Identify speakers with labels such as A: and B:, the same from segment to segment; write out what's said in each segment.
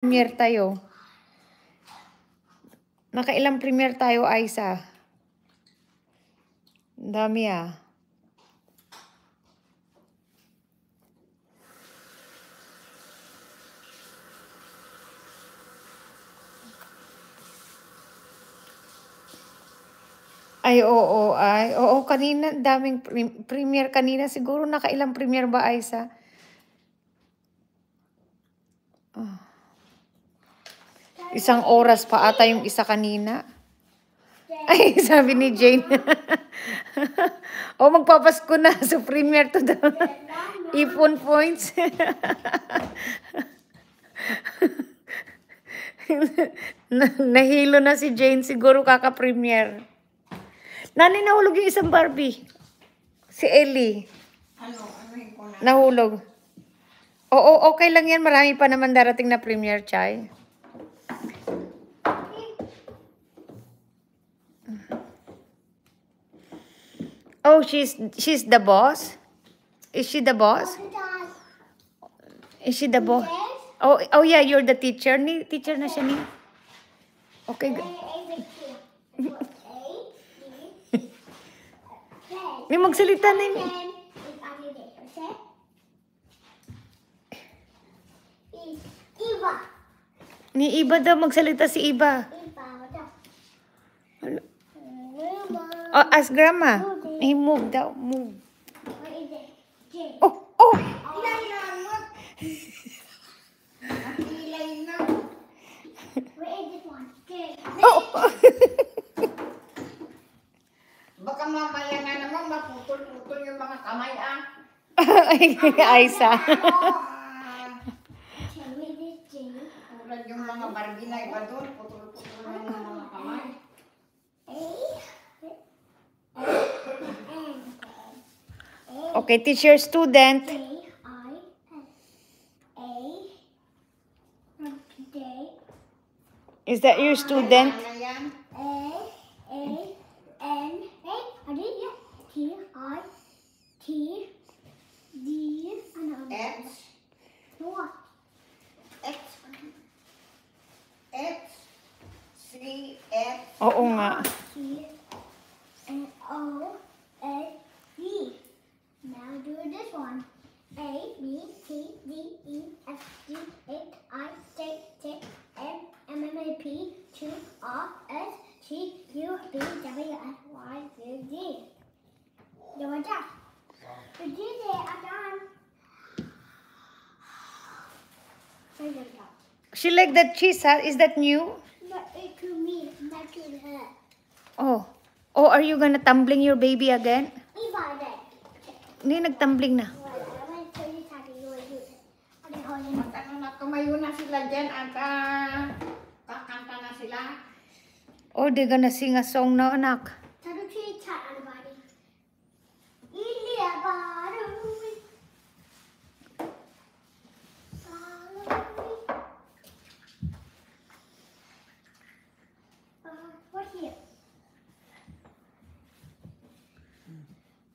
A: Premiere tayo. Nakailang premiere tayo, Aiza? Dami ah. Ay, oo, ay. Oo, kanina, daming premiere kanina. Siguro nakailang premiere ba, Aiza? Oh. Isang oras pa ata yung isa kanina. Ay, sabi ni Jane. O, magpapasko na sa premiere to the ipon points. Nahilo na si Jane. Siguro kaka-premiere. Nani, nahulog yung isang Barbie. Si Ellie.
B: Ano ko na?
A: Nahulog. Oo, okay lang yan. Marami pa naman darating na premiere, Chay. Oh, she's the boss? Is she the boss? Is she the boss? Oh yeah, you're the teacher. Teacher na siya ni. Okay. May magsalita na yun. Ni Iba daw magsalita si Iba. Oh, ask grandma. He move daw, move. Oh, oh. Oh.
B: Baka mamaya na naman maputol-putol yung mga kamay ah.
A: Aiza.
B: Tulad yung mga Barbie na iba doon, putol-putol yung mga kamay.
A: Okay, teacher, student. Is that your student?
B: Ano yan?
A: Oo nga.
C: Now do this one. A, B, C, D, E, F, G, H, I, J, K, L, M, N, O, P, Q, R, S, T, U, V, W, X, Y, Z, Z. You're done. You did it. I'm done.
A: She like that cheese, huh? Is that new?
C: Not to me, not to her.
A: Oh. Oh, are you gonna tumbling your baby again?
C: If I did.
A: Hindi, nagtumbling na.
B: Ano na, tumayo na sila dyan at kakanta na sila.
A: Oh, they're gonna sing a song now, anak.
C: What here?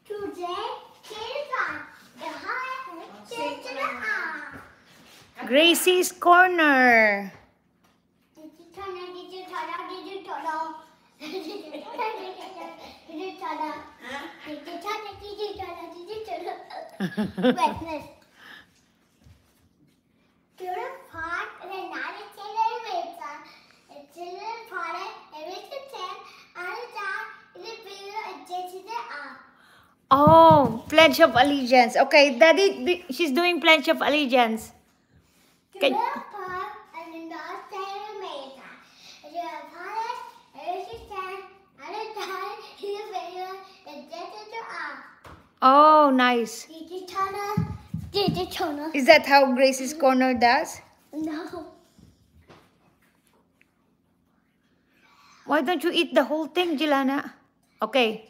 C: Today,
A: Gracie's Corner. Oh, Pledge of Allegiance. Okay, Daddy, she's doing Pledge of Allegiance. Can- Oh, nice. Is that how Gracie's Corner does?
C: No.
A: Why don't you eat the whole thing, Jilana? Okay.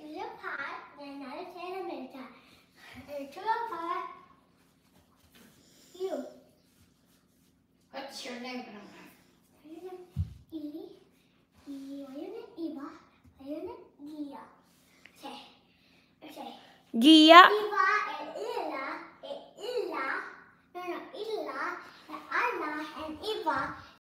B: What's your name?
A: Gia.
C: Illa, and Anna, and Eva,